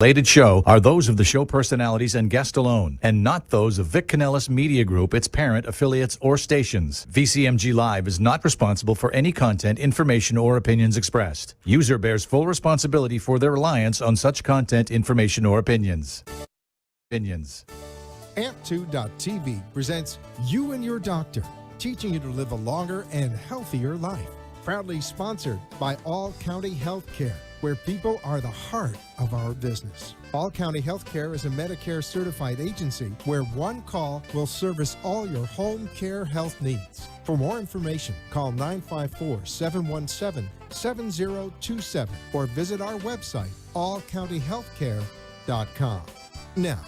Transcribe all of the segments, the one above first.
Related show are those of the show personalities and guest alone, and not those of Vic Canellis Media Group, its parent, affiliates, or stations. VCMG Live is not responsible for any content, information, or opinions expressed. User bears full responsibility for their reliance on such content, information, or opinions. Amp2.tv presents You and Your Doctor, teaching you to live a longer and healthier life. Proudly sponsored by All County Healthcare, where people are the heart of our business. All County Healthcare is a Medicare certified agency where one call will service all your home care health needs. For more information, call 954-717-7027 or visit our website, allcountyhealthcare.com. Now,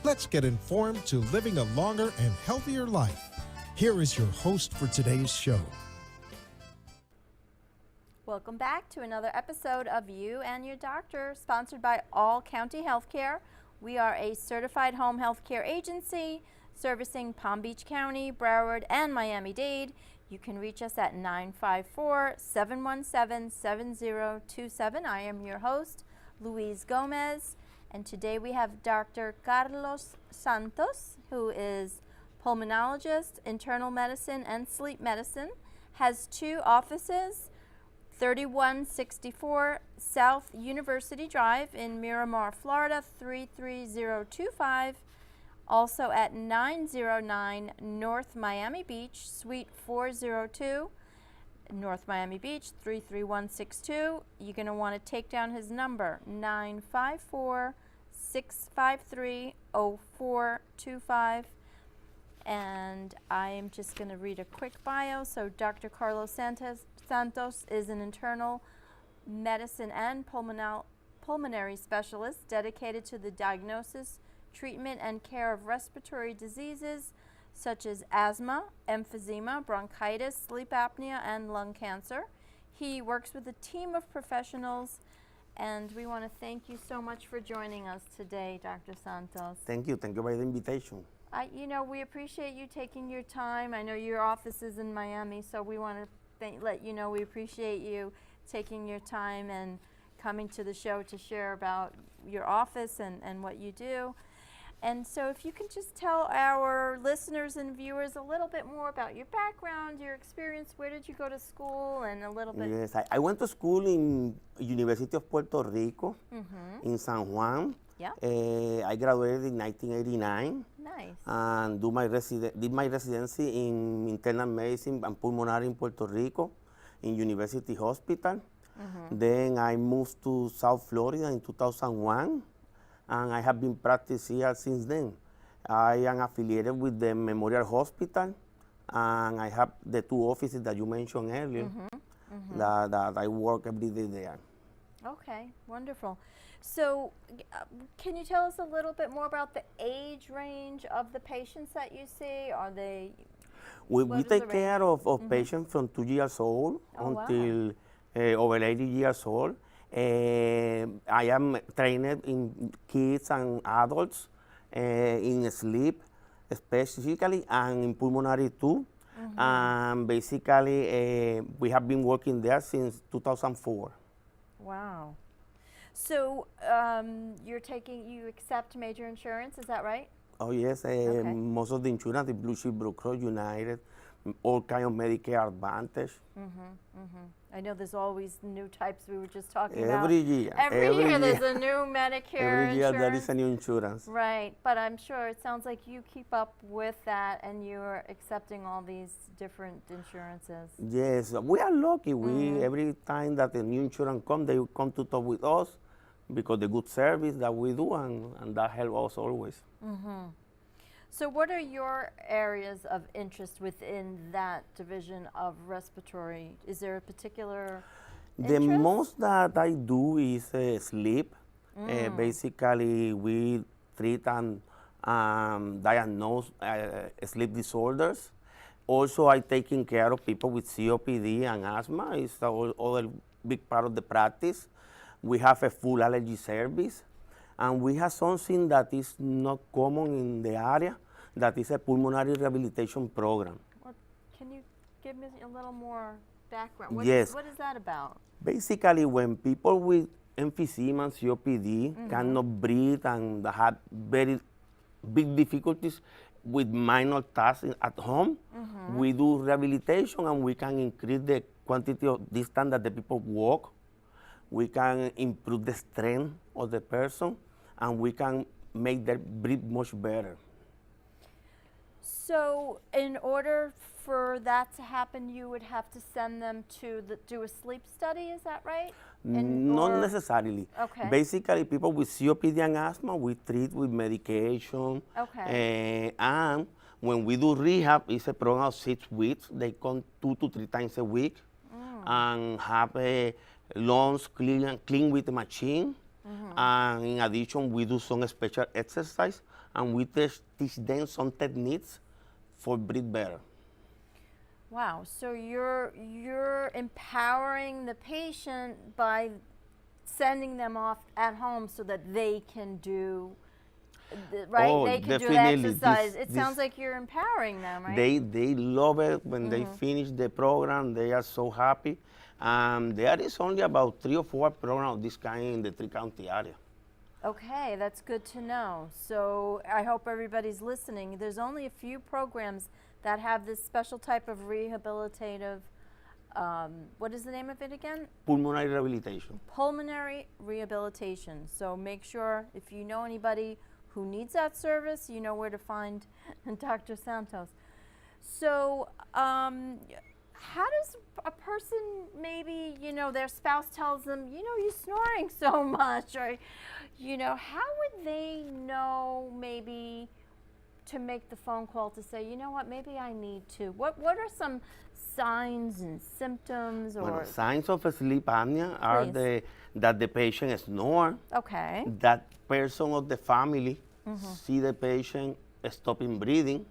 let's get informed to living a longer and healthier life. Here is your host for today's show. Welcome back to another episode of You and Your Doctor, sponsored by All County Healthcare. We are a certified home health care agency servicing Palm Beach County, Broward, and Miami-Dade. You can reach us at 954-717-7027. I am your host, Louise Gomez, and today we have Dr. Carlos Santos, who is pulmonologist, internal medicine, and sleep medicine, has two offices, 3164 South University Drive in Miramar, Florida, 33025. Also at 909 North Miami Beach, Suite 402, North Miami Beach, 33162. You're going to want to take down his number, 954-653-0425. And I am just going to read a quick bio. So Dr. Carlos Santos is an internal medicine and pulmonary specialist dedicated to the diagnosis, treatment, and care of respiratory diseases such as asthma, emphysema, bronchitis, sleep apnea, and lung cancer. He works with a team of professionals, and we want to thank you so much for joining us today, Dr. Santos. Thank you for the invitation. We appreciate you taking your time. I know your office is in Miami, so we want to let you know we appreciate you taking your time and coming to the show to share about your office and what you do. And so if you can just tell our listeners and viewers a little bit more about your background, your experience, where did you go to school, and a little bit. Yes, I went to school in University of Puerto Rico, in San Juan. Yeah. I graduated in 1989. Nice. And did my residency in internal medicine and pulmonary in Puerto Rico, in University Hospital. Then I moved to South Florida in 2001, and I have been practicing here since then. I am affiliated with the Memorial Hospital, and I have the two offices that you mentioned earlier that I work every day there. Okay, wonderful. So can you tell us a little bit more about the age range of the patients that you see? Are they? We take care of patients from 2 years old until over 80 years old. I am trained in kids and adults, in sleep specifically, and in pulmonary too. And basically, we have been working there since 2004. Wow. So you accept major insurance, is that right? Oh yes, most of the insurance, the Blue Shield, Blue Cross, United, all kind of Medicare Advantage. I know there's always new types we were just talking about. Every year there's a new Medicare Every year insurance. there is a new insurance. Right, but I'm sure it sounds like you keep up with that and you're accepting all these different insurances. Yes, we are lucky. Every time that the new insurance comes, they come to talk with us because the good service that we do, and that helps us always. So what are your areas of interest within that division of respiratory? Is there a particular interest? The most that I do is sleep. Basically, we treat and diagnose sleep disorders. Also, I taking care of people with COPD and asthma. It's another big part of the practice. We have a full allergy service. And we have something that is not common in the area, that is a pulmonary rehabilitation program. Well, can you give me a little more background? What Yes. What is that about? Basically, when people with emphysema and COPD, cannot breathe and have very big difficulties with minor tasks at home, we do rehabilitation and we can increase the quantity of distance that the people walk. We can improve the strength of the person and we can make them breathe much better. So in order for that to happen, you would have to send them to do a sleep study, is that right? Not necessarily. Okay. Basically, people with COPD and asthma, we treat with medication. Okay. And when we do rehab, it's a program of 6 weeks. They come 2 to 3 times a week and have a lungs clean with the machine. And in addition, we do some special exercise and we teach them some techniques for breathe better. Wow, so you're empowering the patient by sending them off at home so that they can do, right? Oh, they can do definitely. exercise. It This- sounds like you're empowering them, right? They love it when they finish the program. They are so happy. There is only about 3 or 4 programs of this kind in the 3-county area. Okay, that's good to know. So I hope everybody's listening. There's only a few programs that have this special type of rehabilitative, what is the name of it again? Pulmonary rehabilitation. Pulmonary rehabilitation. So make sure if you know anybody who needs that service, you know where to find Dr. Santos. So how does a person maybe, their spouse tells them, you're snoring so much, or, how would they know maybe to make the phone call to say, you know what, maybe I need to? What are some signs and symptoms or? Well, signs of sleep apnea are Please. that the patient snores, Okay. that person of the family see the patient stopping breathing.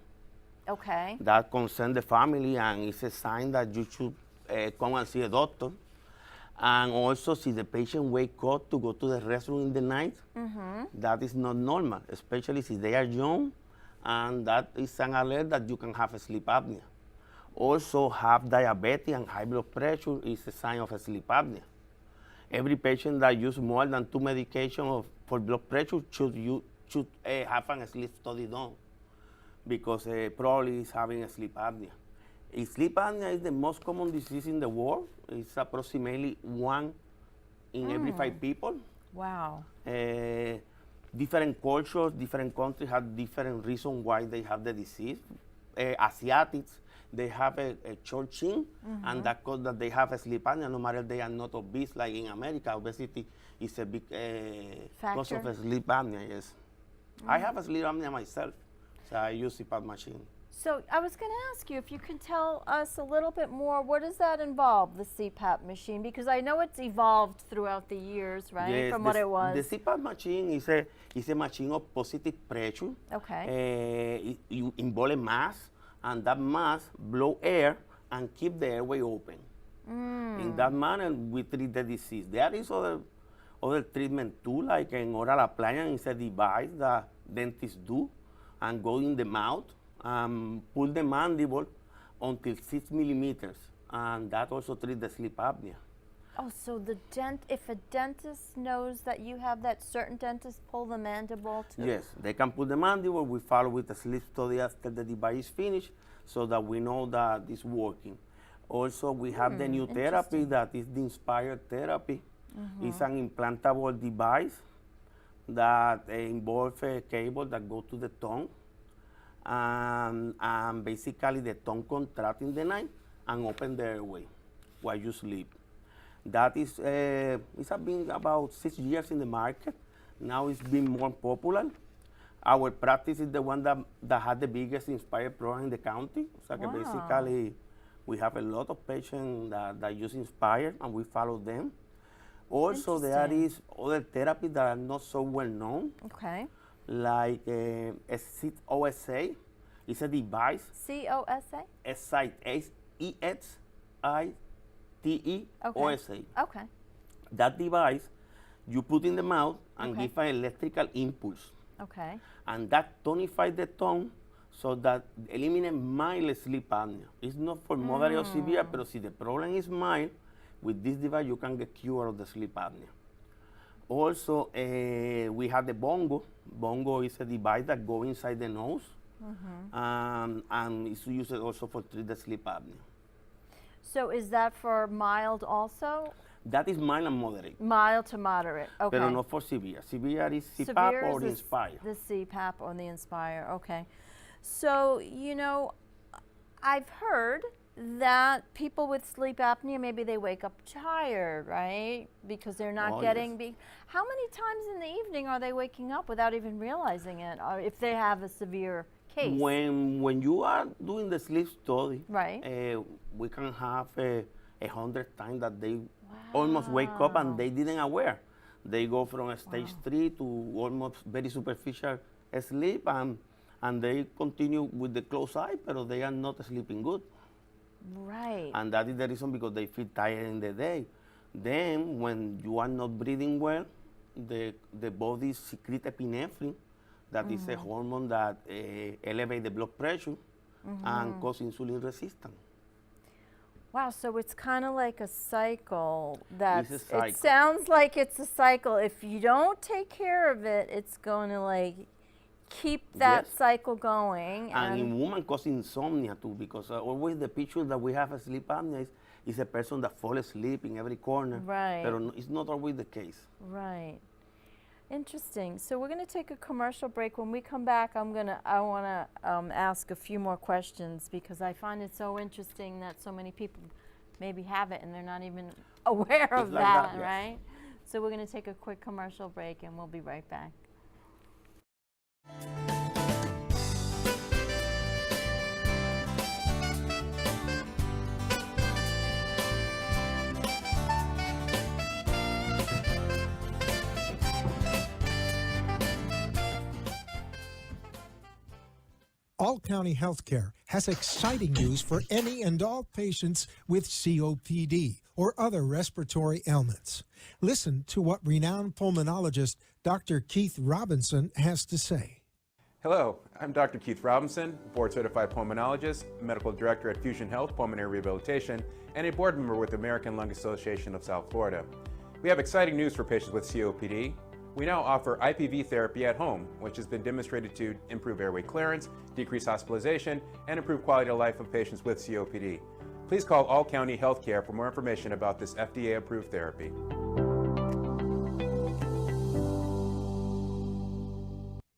Okay. That concerns the family and it's a sign that you should come and see a doctor. And also, see the patient wake up to go to the restroom in the night, that is not normal, especially if they are young, and that is an alert that you can have a sleep apnea. Also, have diabetes and high blood pressure is a sign of a sleep apnea. Every patient that uses more than 2 medications for blood pressure should have a sleep study done, because probably is having a sleep apnea. Sleep apnea is the most common disease in the world. It's approximately 1 in every 5 people. Wow. Different cultures, different countries have different reasons why they have the disease. Asiatics, they have a short chin, and that causes that they have a sleep apnea, no matter they are not obese like in America. Obesity is a big cause of a sleep apnea, yes. I have a sleep apnea myself, so I use CPAP machine. So I was going to ask you if you can tell us a little bit more, what does that involve, the CPAP machine? Because I know it's evolved throughout the years, right, Yes, from what it was. The CPAP machine is a machine of positive pressure. Okay. You involve a mask, and that mask blow air and keep the airway open. In that manner, we treat the disease. There is other treatment too, like an oral appliance is a device that dentists do and go in the mouth. Pull the mandible until 6 millimeters, and that also treats the sleep apnea. Oh, so if a dentist knows that you have that, certain dentists pull the mandible to? Yes, they can pull the mandible. We follow with the sleep study after the device is finished so that we know that it's working. Also, we have the new therapy that is the Inspire therapy. It's an implantable device that involves a cable that goes to the tongue. And basically the tongue contract in the night and open the airway while you sleep. That is, it's been about 6 years in the market. Now it's been more popular. Our practice is the one that had the biggest Inspire program in the county. So Wow. basically, we have a lot of patients that use Inspire and we follow them. Also, there Interesting. is other therapies that are not so well known, Okay. like a OSA. It's a device, COSA? EXITE-OSA. Okay. That device, you put in the mouth and Okay. give an electrical impulse. Okay. And that tonifies the tongue so that eliminate mild sleep apnea. It's not for moderate or severe, but if the problem is mild, with this device you can get cure of the sleep apnea. Also, we have the bongo. Bongo is a device that goes inside the nose, and it's used also for treat the sleep apnea. So is that for mild also? That is mild and moderate, Mild to moderate. Okay. but not for severe. Severe is CPAP Severe or is Inspire. The CPAP or the Inspire. Okay. So, you know, I've heard that people with sleep apnea, maybe they wake up tired, right? Because they're not Oh, getting. yes. How many times in the evening are they waking up without even realizing it, or if they have a severe case? When you are doing the sleep study, Right. We can have 100 times that they almost wake up and they didn't aware. They go from a stage 3 to almost very superficial sleep, and they continue with the closed eye, but they are not sleeping good. Right. And that is the reason because they feel tired in the day. Then when you are not breathing well, the body secretes epinephrine, that is a hormone that elevates the blood pressure and causes insulin resistance. Wow, so it's kind of like a cycle. That It's a cycle. It sounds like it's a cycle. If you don't take care of it, it's going to like keep that Yes. cycle going. And in women cause insomnia too, because always the picture that we have of sleep apnea is a person that falls asleep in every corner. Right. But it's not always the case. Right. Interesting. So we're going to take a commercial break. When we come back, I want to ask a few more questions because I find it so interesting that so many people maybe have it and they're not even aware of It's like that, that, yes. right? So we're going to take a quick commercial break and we'll be right back. All County Healthcare has exciting news for any and all patients with COPD or other respiratory ailments. Listen to what renowned pulmonologist Dr. Keith Robinson has to say. Hello, I'm Dr. Keith Robinson, board-certified pulmonologist, medical director at Fusion Health Pulmonary Rehabilitation, and a board member with the American Lung Association of South Florida. We have exciting news for patients with COPD. We now offer IPV therapy at home, which has been demonstrated to improve airway clearance, decrease hospitalization, and improve quality of life of patients with COPD. Please call All County Healthcare for more information about this FDA-approved therapy.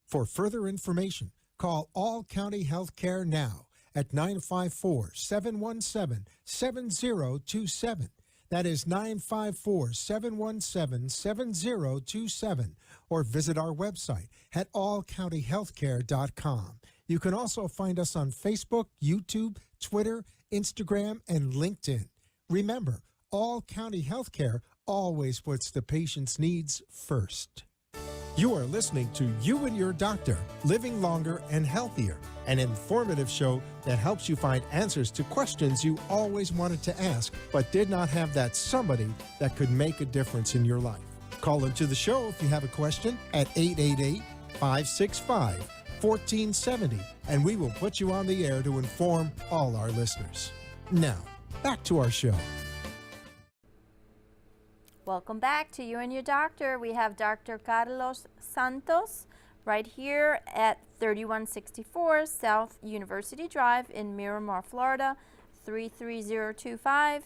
For further information, call All County Healthcare now at 954-717-7027. That is 954-717-7027, or visit our website at allcountyhealthcare.com. You can also find us on Facebook, YouTube, Twitter, Instagram, and LinkedIn. Remember, All County Healthcare always puts the patient's needs first. You are listening to You and Your Doctor, Living Longer and Healthier, an informative show that helps you find answers to questions you always wanted to ask but did not have that somebody that could make a difference in your life. Call into the show if you have a question at 888-565-1470, and we will put you on the air to inform all our listeners. Now, back to our show. Welcome back to You and Your Doctor. We have Dr. Carlos Santos right here at 3164 South University Drive in Miramar, Florida, 33025.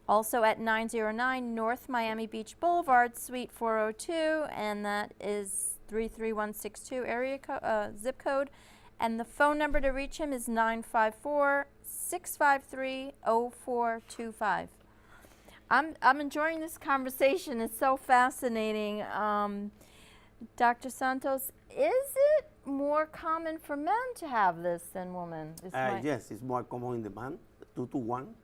Also at 909 North Miami Beach Boulevard, Suite 402, and that is 33162 zip code. And the phone number to reach him is 954-653-0425. I'm enjoying this conversation. It's so fascinating. Dr. Santos, is it more common for men to have this than women? Yes, it's more common in the man, 2 to 1.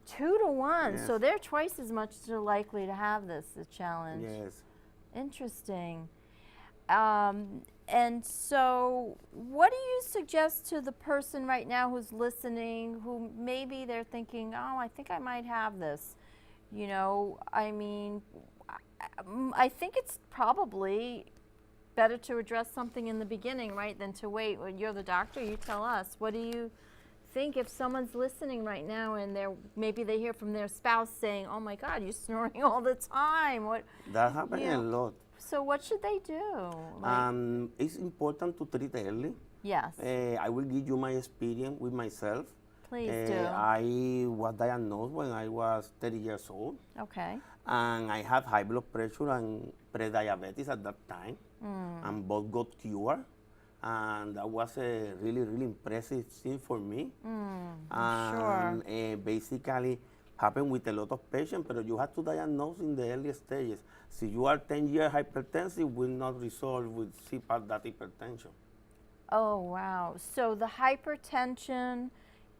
2 to 1. Yes. So they're twice as much likely to have this challenge. Yes. Interesting. And so what do you suggest to the person right now who's listening, who maybe they're thinking, oh, I think I might have this? You know, I mean, I think it's probably better to address something in the beginning, right, than to wait. When you're the doctor, you tell us. What do you think if someone's listening right now and maybe they hear from their spouse saying, "Oh my God, you're snoring all the time." What? That happens Yeah. a lot. So what should they do? It's important to treat early. Yes, I will give you my experience with myself. please do. I was diagnosed when I was 30 years old, Okay. and I had high blood pressure and pre-diabetes at that time, and both got cured. And that was a really, really impressive thing for me. Sure. Basically, happened with a lot of patients, but you have to diagnose in the early stages. So you are 10-year hypertensive, will not resolve with CPAP that hypertension. Oh, wow. So the hypertension,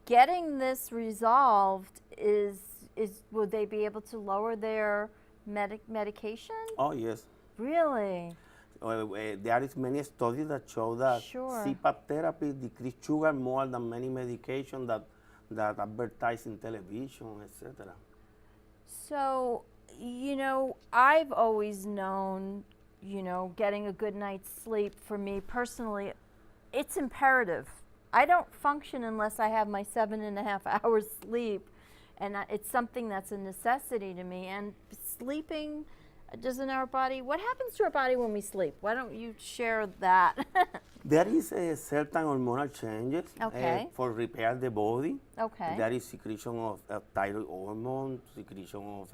getting this resolved would they be able to lower their medication? Oh, yes. Really? There is many studies that show that Sure. CPAP therapy decrease sugar more than many medications that advertise in television, etc. So, I've always known, getting a good night's sleep for me personally, it's imperative. I don't function unless I have my 7.5 hours sleep, and it's something that's a necessity to me. And sleeping, doesn't our body, what happens to our body when we sleep? Why don't you share that? There is a certain hormonal changes Okay. For repair the body. Okay. There is secretion of thyroid hormone, secretion of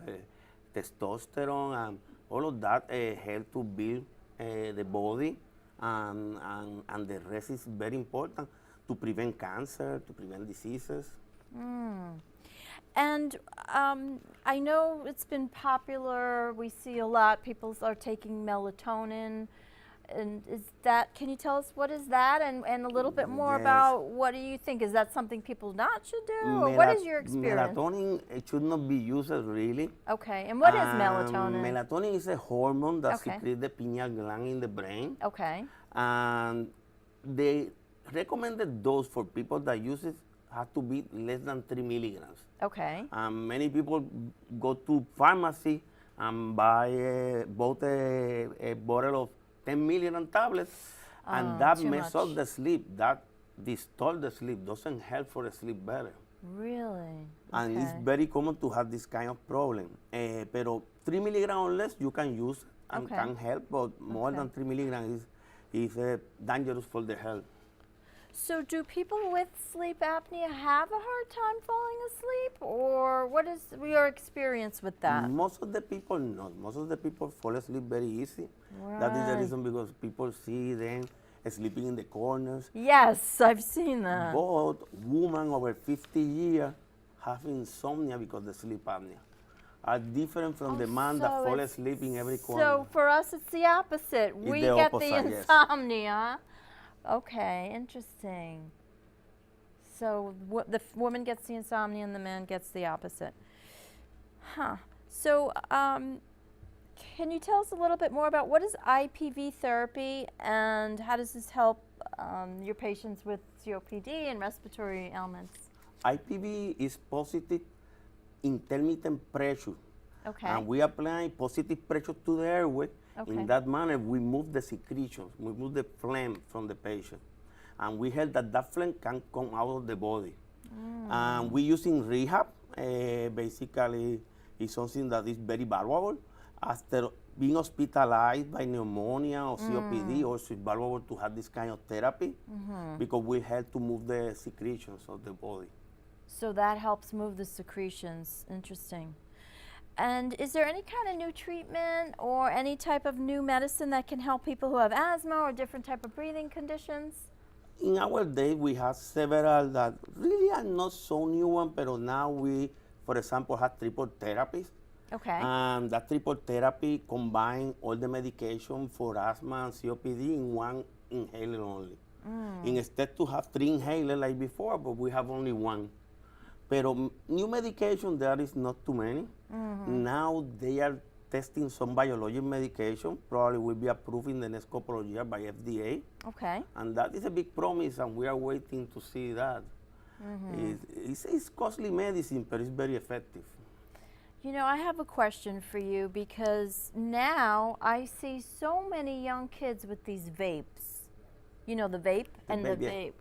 testosterone, and all of that help to build the body, and the rest is very important to prevent cancer, to prevent diseases. And I know it's been popular. We see a lot. People are taking melatonin. And can you tell us what is that? And a little bit more Yes. about what do you think? Is that something people not should do? Or what is your experience? Melatonin should not be used really. Okay. And what is melatonin? Melatonin is a hormone that Okay. secretes the pineal gland in the brain. Okay. And the recommended dose for people that use it has to be less than 3 milligrams. Okay. Many people go to pharmacy and buy bought a bottle of 10 milligram tablets, and that too messes much. up the sleep. That distorts the sleep, doesn't help for the sleep better. Really? And it's Okay. very common to have this kind of problem. Pero 3 milligrams or less you can use and Okay. can help, but more Okay. than 3 milligrams is dangerous for the health. So do people with sleep apnea have a hard time falling asleep? Or what is your experience with that? Most of the people not. Most of the people fall asleep very easy. That is the Right. reason because people see them sleeping in the corners. Yes, I've seen that. But women over 50 years have insomnia because of sleep apnea. Are different from the man that So fall it's- asleep in every corner. So for us, it's the opposite. We the get opposite, the yes. insomnia. Okay, interesting. So the woman gets the insomnia and the man gets the opposite. Huh. So can you tell us a little bit more about what is IPV therapy and how does this help your patients with COPD and respiratory ailments? IPV is positive intermittent pressure. Okay. And we apply positive pressure to the airway. Okay. In that manner, we move the secretions, we move the phlegm from the patient. And we help that phlegm can come out of the body. And we using rehab, basically, is something that is very valuable. After being hospitalized by pneumonia or COPD, also it's valuable to have this kind of therapy because we help to move the secretions of the body. So that helps move the secretions. Interesting. And is there any kind of new treatment or any type of new medicine that can help people who have asthma or different type of breathing conditions? In our day, we have several that really are not so new one, but now we, for example, have triple therapies. Okay. And that triple therapy combine all the medication for asthma and COPD in one inhaler only. Instead to have 3 inhalers like before, but we have only one. Pero new medication, there is not too many. Now they are testing some biologic medication, probably will be approved in the next couple of years by FDA. Okay. And that is a big promise, and we are waiting to see that. It's costly medicine, but it's very effective. You know, I have a question for you because now I see so many young kids with these vapes. You know, the vape and the vape, yeah. vape.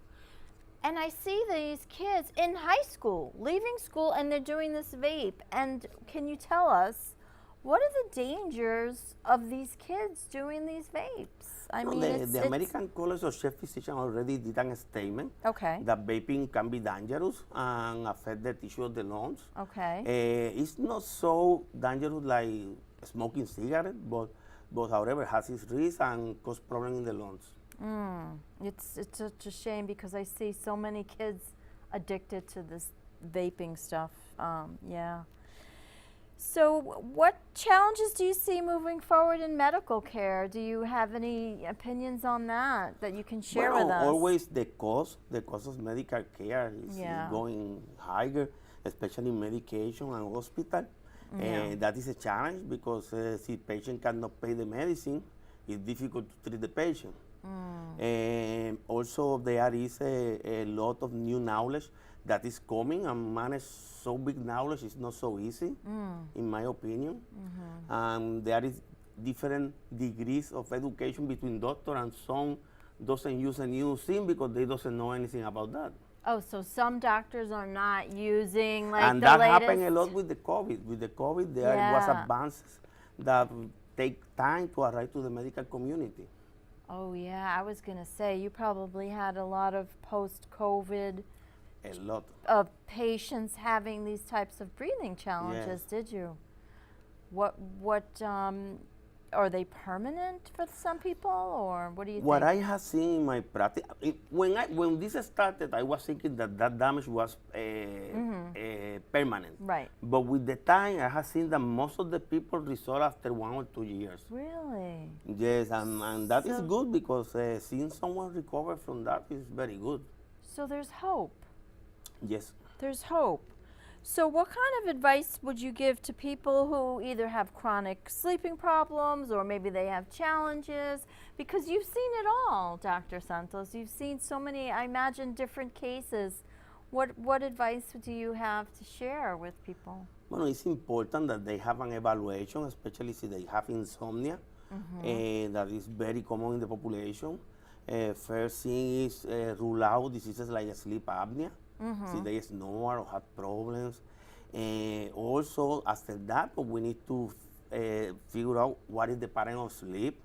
And I see these kids in high school, leaving school, and they're doing this vape. And can you tell us, what are the dangers of these kids doing these vapes? I mean, the American College of Chef Physicians already did a statement Okay. that vaping can be dangerous and affect the tissue of the lungs. Okay. It's not so dangerous like smoking cigarette, but however has its risk and cause problems in the lungs. It's such a shame because I see so many kids addicted to this vaping stuff. Yeah. So what challenges do you see moving forward in medical care? Do you have any opinions on that you can share with us? Always the cost of medical care is Yeah. going higher, especially medication and hospital. Yeah. That is a challenge because if the patient cannot pay the medicine, it's difficult to treat the patient. And also there is a lot of new knowledge that is coming, and manage so big knowledge is not so easy, in my opinion. There is different degrees of education between doctors, and some doesn't use a new thing because they doesn't know anything about that. Oh, so some doctors are not using like And the that latest. happened a lot with the COVID. With the COVID, there was Yeah. advances that take time to arrive to the medical community. Oh yeah, I was gonna say you probably had a lot of post-COVID A lot. of patients having these types of breathing challenges, Yes. did you? What are they permanent for some people, or what do you What think? I have seen in my practice, when this started, I was thinking that damage was permanent. Right. But with the time, I have seen that most of the people resort after 1 or 2 years. Really? Yes, and that is So- good because seeing someone recover from that is very good. So there's hope. Yes. There's hope. So what kind of advice would you give to people who either have chronic sleeping problems or maybe they have challenges? Because you've seen it all, Dr. Santos. You've seen so many, I imagine, different cases. What advice do you have to share with people? Well, it's important that they have an evaluation, especially if they have insomnia. That is very common in the population. First thing is rule out diseases like sleep apnea. See, they snore or have problems. Also, after that, we need to figure out what is the pattern of sleep.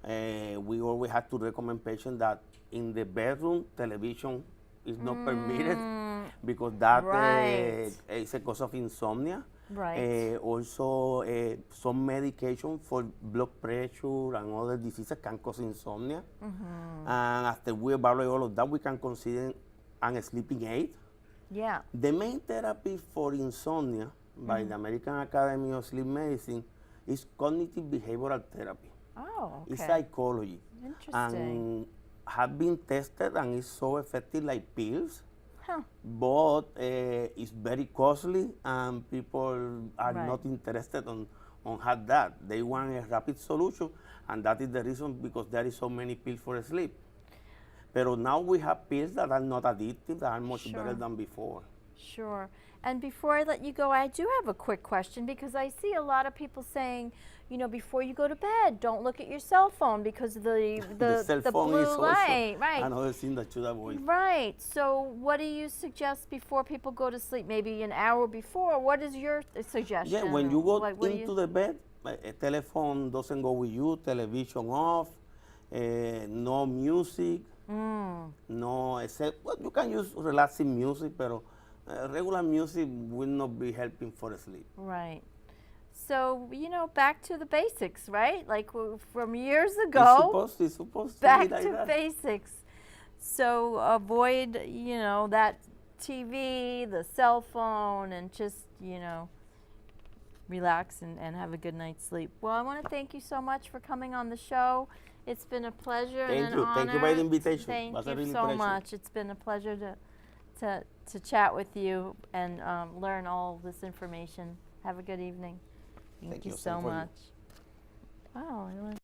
We always have to recommend patients that in the bedroom, television is not permitted because that Right. is a cause of insomnia. Right. Also, some medication for blood pressure and other diseases can cause insomnia. And after we evaluate all of that, we can consider a sleeping aid. Yeah. The main therapy for insomnia by the American Academy of Sleep Medicine is cognitive behavioral therapy. Oh, okay. It's psychology. Interesting. And have been tested and is so effective like pills, Huh. but it's very costly and people are Right. not interested on have that. They want a rapid solution, and that is the reason because there is so many pills for sleep. But now we have pills that are not addictive, that are much better Sure. than before. Sure. And before I let you go, I do have a quick question because I see a lot of people saying, you know, before you go to bed, don't look at your cell phone because of the cell phone blue is also light. Right. another thing that should avoid. Right. So what do you suggest before people go to sleep? Maybe an hour before? What is your suggestion? Yeah, when you go Like, what do into the bed, a telephone doesn't go with you, television off, no music, no, except, well, you can use relaxing music, but regular music will not be helping for sleep. Right. So, you know, back to the basics, right? Like from years ago. It's supposed to Back be like to that. basics. So avoid, you know, that TV, the cell phone, and just, you know, relax and have a good night's sleep. Well, I want to thank you so much for coming on the show. It's been a pleasure and an honor. Thank you for the invitation. Thank Was a you really so pleasure. much. It's been a pleasure to chat with you and learn all this information. Have a good evening. Thank you you. so Same for you. much. Wow. I learned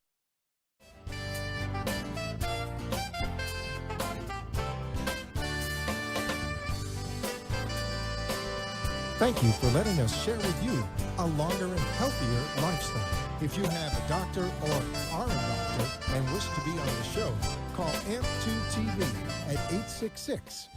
Thank you for letting us share with you a longer and healthier lifestyle. If you have a doctor or are a doctor and wish to be on the show, call AMP2 TV at